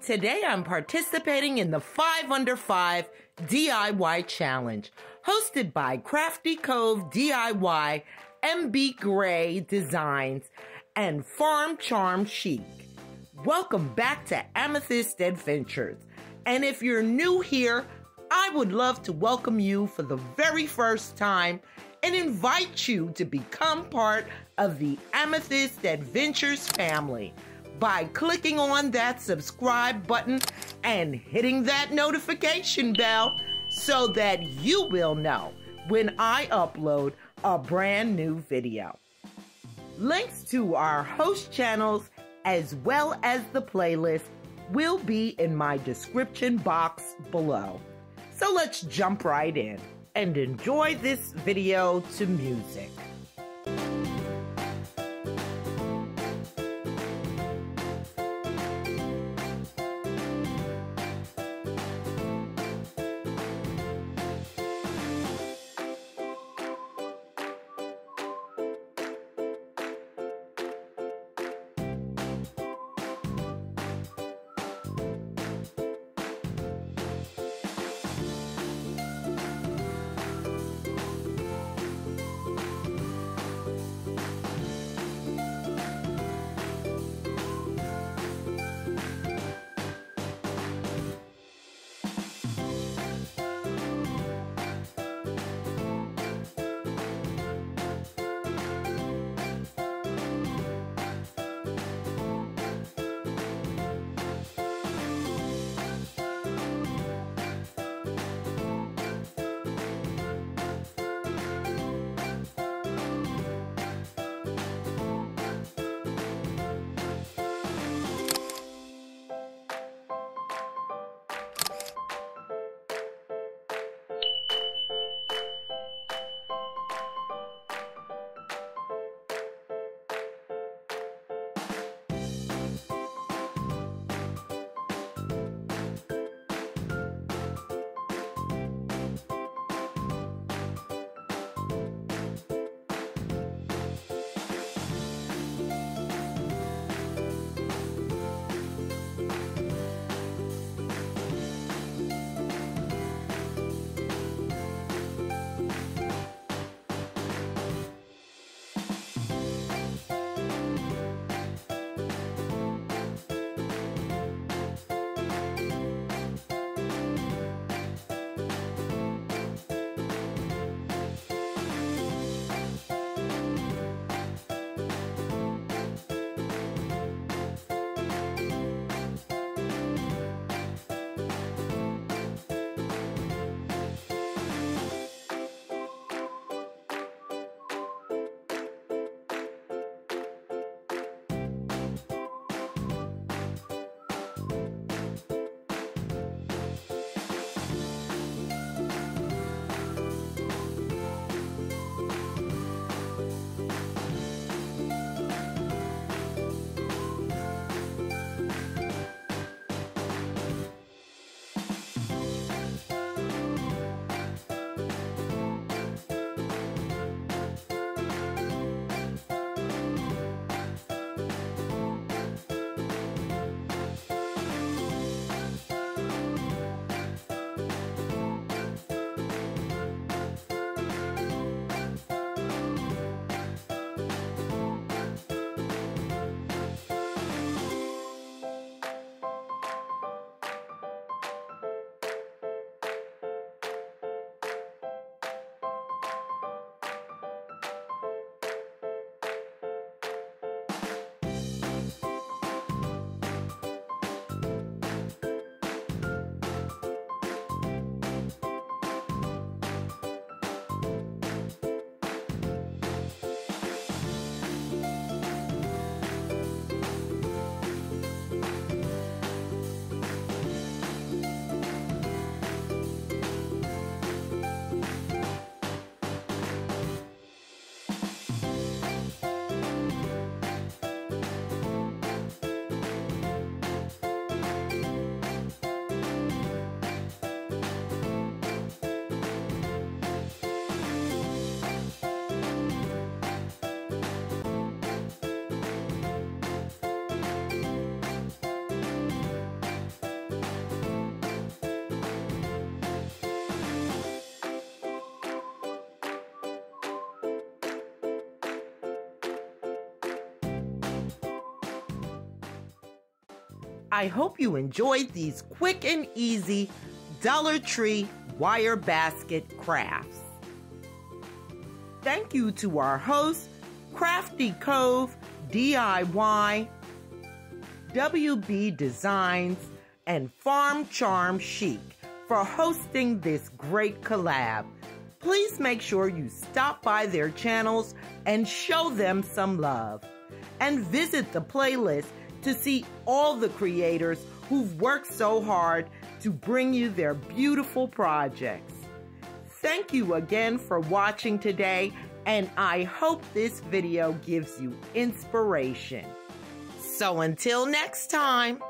Today I'm participating in the 5 Under 5 DIY Challenge, hosted by Crafty Cove DIY, MB Gray Designs, and Farm Charm Chic. Welcome back to Amethyst Adventures. And if you're new here, I would love to welcome you for the very first time and invite you to become part of the Amethyst Adventures family by clicking on that subscribe button and hitting that notification bell so that you will know when I upload a brand new video. Links to our host channels as well as the playlist will be in my description box below. So let's jump right in and enjoy this video to music. I hope you enjoyed these quick and easy Dollar Tree wire basket crafts. Thank you to our hosts, Crafty Cove DIY, WB Designs, and Farm Charm Chic for hosting this great collab. Please make sure you stop by their channels and show them some love. And visit the playlist to see all the creators who've worked so hard to bring you their beautiful projects. Thank you again for watching today, and I hope this video gives you inspiration. So until next time.